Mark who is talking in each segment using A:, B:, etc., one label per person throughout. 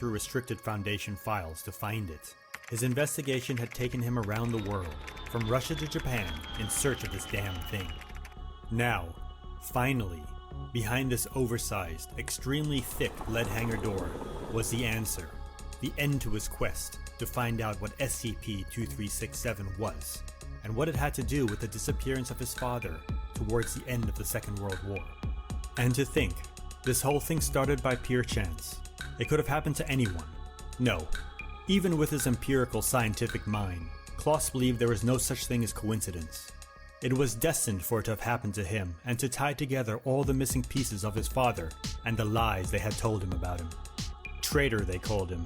A: through restricted Foundation files to find it. His investigation had taken him around the world, from Russia to Japan, in search of this damn thing. Now, finally, behind this oversized, extremely thick lead hanger door was the answer, the end to his quest to find out what SCP-2367 was, and what it had to do with the disappearance of his father towards the end of the Second World War. And to think, this whole thing started by pure chance. It could have happened to anyone. No, even with his empirical scientific mind, Klaus believed there was no such thing as coincidence. It was destined for it to have happened to him and to tie together all the missing pieces of his father and the lies they had told him about him. Traitor, they called him.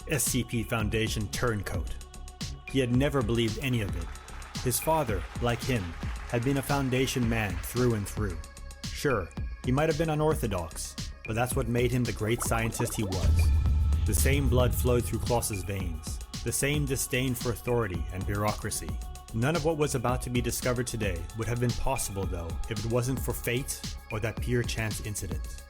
A: SCP Foundation turncoat. He had never believed any of it. His father, like him, had been a Foundation man through and through. Sure, he might have been unorthodox, but that's what made him the great scientist he was. The same blood flowed through Klaus's veins, the same disdain for authority and bureaucracy. None of what was about to be discovered today would have been possible though if it wasn't for fate or that pure chance incident.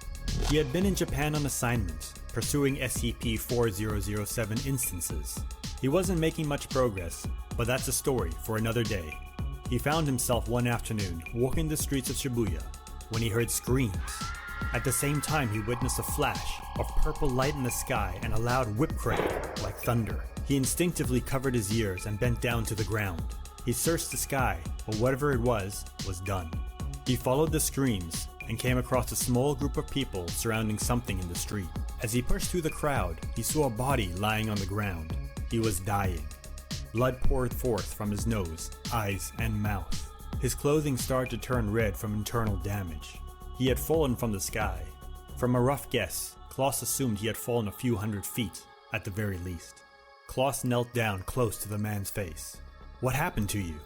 A: He had been in Japan on assignment, pursuing SCP-4007 instances. He wasn't making much progress, but that's a story for another day. He found himself one afternoon walking the streets of Shibuya when he heard screams. At the same time, he witnessed a flash of purple light in the sky and a loud whip crack like thunder. He instinctively covered his ears and bent down to the ground. He searched the sky, but whatever it was done. He followed the screams and came across a small group of people surrounding something in the street. As he pushed through the crowd, he saw a body lying on the ground. He was dying. Blood poured forth from his nose, eyes, and mouth. His clothing started to turn red from internal damage. He had fallen from the sky. From a rough guess, Klaus assumed he had fallen a few hundred feet, at the very least. Klaus knelt down close to the man's face. "What happened to you?"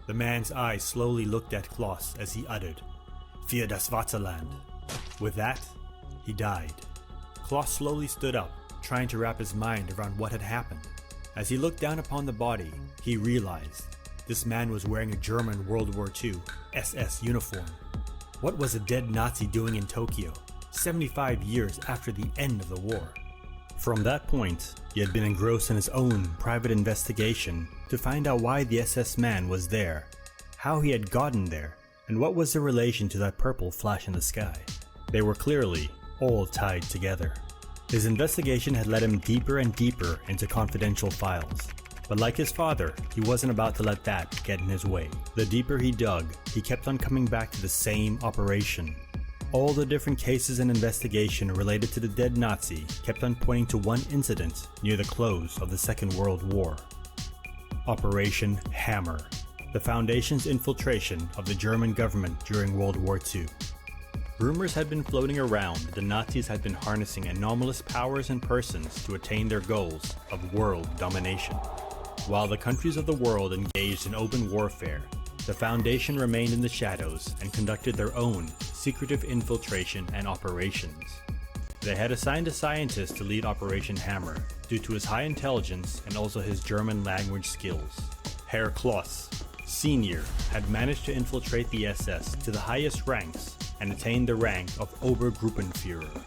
A: The man's eyes slowly looked at Klaus as he uttered, "Für das Vaterland." With that, he died. Klaus slowly stood up, trying to wrap his mind around what had happened. As he looked down upon the body, he realized this man was wearing a German World War II SS uniform. What was a dead Nazi doing in Tokyo, 75 years after the end of the war? From that point, he had been engrossed in his own private investigation to find out why the SS man was there, how he had gotten there, and what was the relation to that purple flash in the sky. They were clearly all tied together. His investigation had led him deeper and deeper into confidential files. But like his father, he wasn't about to let that get in his way. The deeper he dug, he kept on coming back to the same operation. All the different cases and investigation related to the dead Nazi kept on pointing to one incident near the close of the Second World War. Operation Hammer, the Foundation's infiltration of the German government during World War II. Rumors had been floating around that the Nazis had been harnessing anomalous powers and persons to attain their goals of world domination. While the countries of the world engaged in open warfare, the Foundation remained in the shadows and conducted their own secretive infiltration and operations. They had assigned a scientist to lead Operation Hammer due to his high intelligence and also his German language skills. Herr Klaus, Sr. had managed to infiltrate the SS to the highest ranks and attained the rank of Obergruppenführer.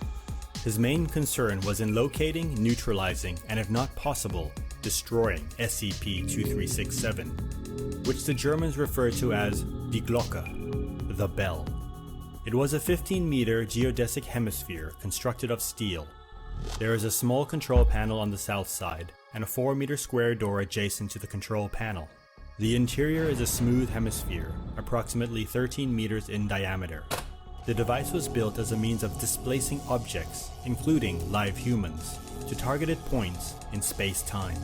A: His main concern was in locating, neutralizing, and if not possible, destroying SCP-2367, which the Germans referred to as Die Glocke, the bell. It was a 15-meter geodesic hemisphere constructed of steel. There is a small control panel on the south side, and a 4-meter square door adjacent to the control panel. The interior is a smooth hemisphere, approximately 13 meters in diameter. The device was built as a means of displacing objects, including live humans, to targeted points in space-time.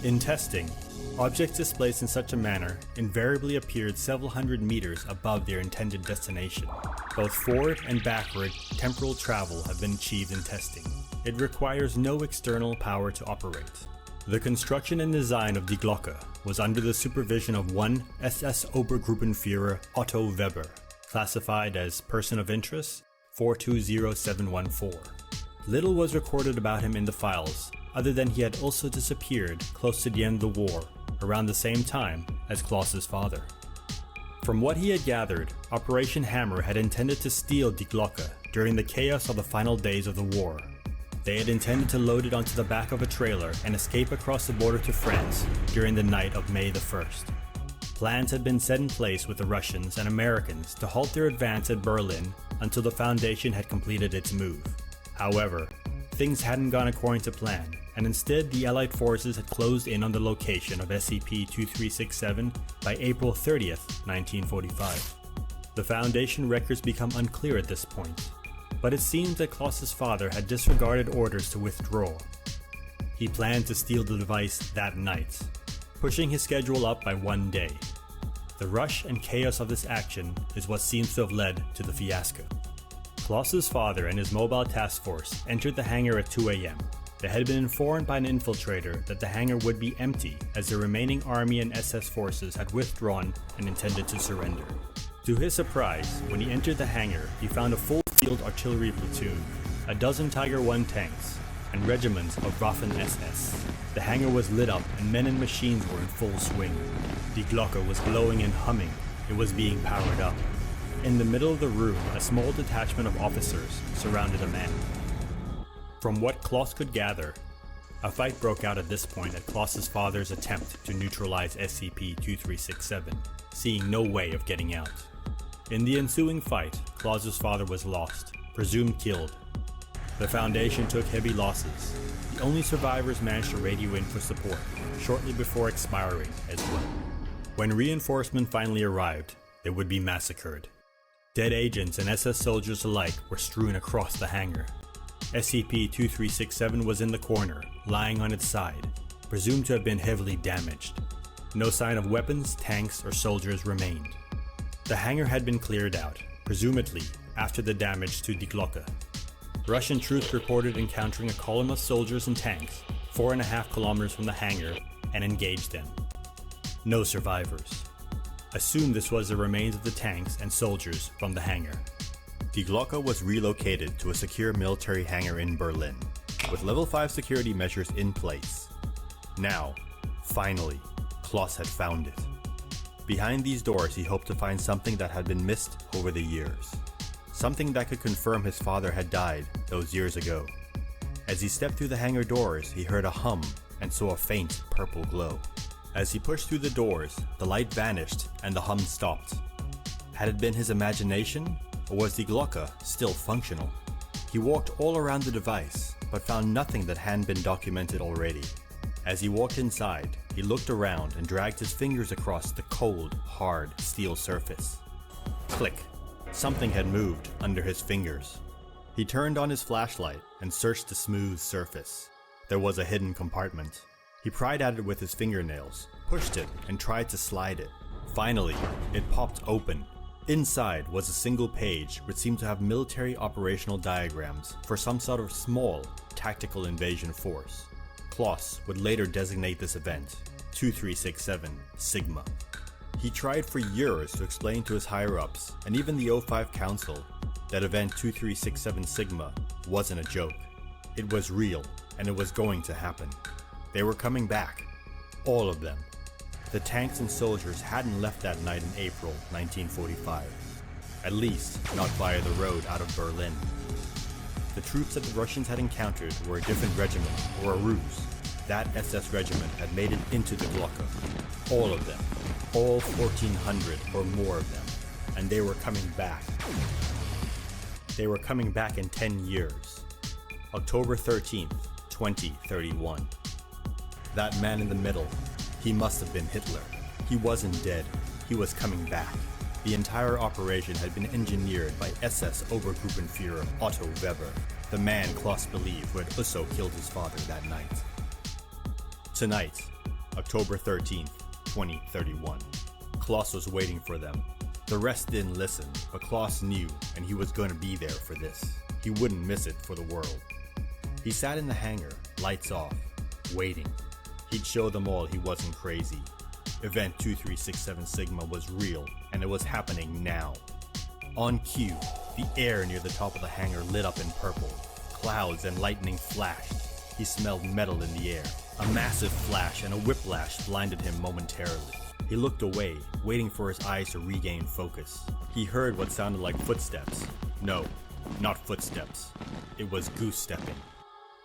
A: In testing, objects displaced in such a manner invariably appeared several hundred meters above their intended destination. Both forward and backward temporal travel have been achieved in testing. It requires no external power to operate. The construction and design of Die Glocke was under the supervision of one SS Obergruppenführer Otto Weber, classified as Person of Interest 420714. Little was recorded about him in the files, other than he had also disappeared close to the end of the war, around the same time as Klaus's father. From what he had gathered, Operation Hammer had intended to steal Die Glocke during the chaos of the final days of the war. They had intended to load it onto the back of a trailer and escape across the border to France during the night of May the 1st. Plans had been set in place with the Russians and Americans to halt their advance at Berlin until the Foundation had completed its move. However, things hadn't gone according to plan, and instead the Allied forces had closed in on the location of SCP-2367 by April 30th, 1945. The Foundation records become unclear at this point, but it seems that Klaus's father had disregarded orders to withdraw. He planned to steal the device that night, pushing his schedule up by one day. The rush and chaos of this action is what seems to have led to the fiasco. Klaus's father and his mobile task force entered the hangar at 2 a.m. They had been informed by an infiltrator that the hangar would be empty as the remaining Army and SS forces had withdrawn and intended to surrender. To his surprise, when he entered the hangar, he found a full field artillery platoon, a dozen Tiger I tanks, and regiments of Waffen-SS. The hangar was lit up and men and machines were in full swing. Die Glocke was glowing and humming. It was being powered up. In the middle of the room, a small detachment of officers surrounded a man. From what Klaus could gather, a fight broke out at this point at Klaus's father's attempt to neutralize SCP-2367, seeing no way of getting out. In the ensuing fight, Klaus's father was lost, presumed killed. The Foundation took heavy losses. The only survivors managed to radio in for support, shortly before expiring as well. When reinforcement finally arrived, they would be massacred. Dead agents and SS soldiers alike were strewn across the hangar. SCP-2367 was in the corner, lying on its side, presumed to have been heavily damaged. No sign of weapons, tanks, or soldiers remained. The hangar had been cleared out, presumably after the damage to Die Glocke. Russian troops reported encountering a column of soldiers and tanks 4.5 kilometers from the hangar and engaged them. No survivors. Assumed this was the remains of the tanks and soldiers from the hangar. Die Glocke was relocated to a secure military hangar in Berlin, with level 5 security measures in place. Now, finally, Klaus had found it. Behind these doors, he hoped to find something that had been missed over the years. Something that could confirm his father had died those years ago. As he stepped through the hangar doors, he heard a hum and saw a faint purple glow. As he pushed through the doors, the light vanished and the hum stopped. Had it been his imagination, or was Die Glocke still functional? He walked all around the device, but found nothing that hadn't been documented already. As he walked inside, he looked around and dragged his fingers across the cold, hard steel surface. Click. Something had moved under his fingers. He turned on his flashlight and searched the smooth surface. There was a hidden compartment. He pried at it with his fingernails, pushed it, and tried to slide it. Finally, it popped open. Inside was a single page which seemed to have military operational diagrams for some sort of small, tactical invasion force. Klaus would later designate this event 2367 Sigma. He tried for years to explain to his higher-ups, and even the O5 Council, that event 2367 Sigma wasn't a joke. It was real, and it was going to happen. They were coming back. All of them. The tanks and soldiers hadn't left that night in April 1945. At least, not via the road out of Berlin. The troops that the Russians had encountered were a different regiment, or a ruse. That SS regiment had made it into the Glocke. All of them. All 1,400 or more of them. And they were coming back. They were coming back in 10 years. October 13th, 2031. That man in the middle, he must have been Hitler. He wasn't dead. He was coming back. The entire operation had been engineered by SS Obergruppenführer Otto Weber, the man Klaus believed who had also killed his father that night. Tonight, October 13th, 2031. Klaus was waiting for them. The rest didn't listen, but Klaus knew, and he was going to be there for this. He wouldn't miss it for the world. He sat in the hangar, lights off, waiting. He'd show them all he wasn't crazy. Event 2367 Sigma was real, and it was happening now. On cue, the air near the top of the hangar lit up in purple. Clouds and lightning flashed. He smelled metal in the air. A massive flash and a whiplash blinded him momentarily. He looked away, waiting for his eyes to regain focus. He heard what sounded like footsteps. No, not footsteps. It was goose stepping.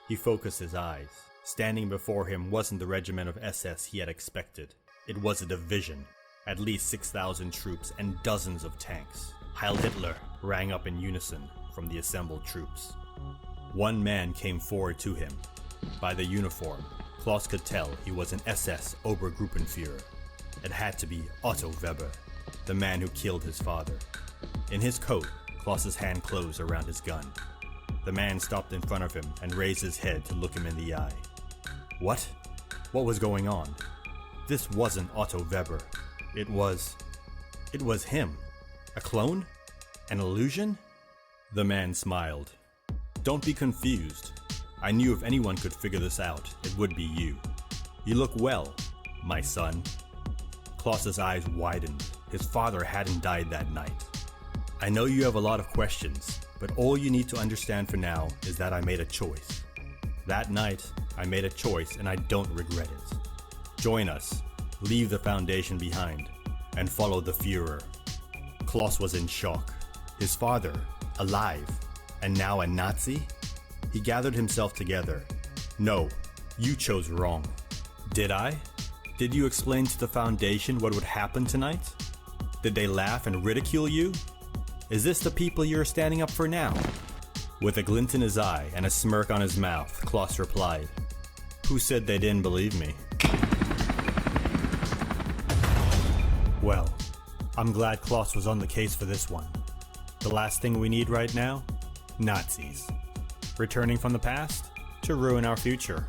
A: He focused his eyes. Standing before him wasn't the regiment of SS he had expected. It was a division, at least 6,000 troops and dozens of tanks. Heil Hitler rang up in unison from the assembled troops. One man came forward to him. By the uniform, Klaus could tell he was an SS Obergruppenführer. It had to be Otto Weber, the man who killed his father. In his coat, Klaus's hand closed around his gun. The man stopped in front of him and raised his head to look him in the eye. What? What was going on? This wasn't Otto Weber. It was him. A clone? An illusion? The man smiled. Don't be confused. I knew if anyone could figure this out, it would be you. You look well, my son. Klaus's eyes widened. His father hadn't died that night. I know you have a lot of questions, but all you need to understand for now is that I made a choice. That night, I made a choice and I don't regret it. Join us, leave the Foundation behind, and follow the Führer. Klaus was in shock. His father, alive, and now a Nazi? He gathered himself together. No, you chose wrong. Did I? Did you explain to the Foundation what would happen tonight? Did they laugh and ridicule you? Is this the people you're standing up for now? With a glint in his eye and a smirk on his mouth, Klaus replied, Who said they didn't believe me? Well, I'm glad Klaus was on the case for this one. The last thing we need right now? Nazis. Returning from the past to ruin our future.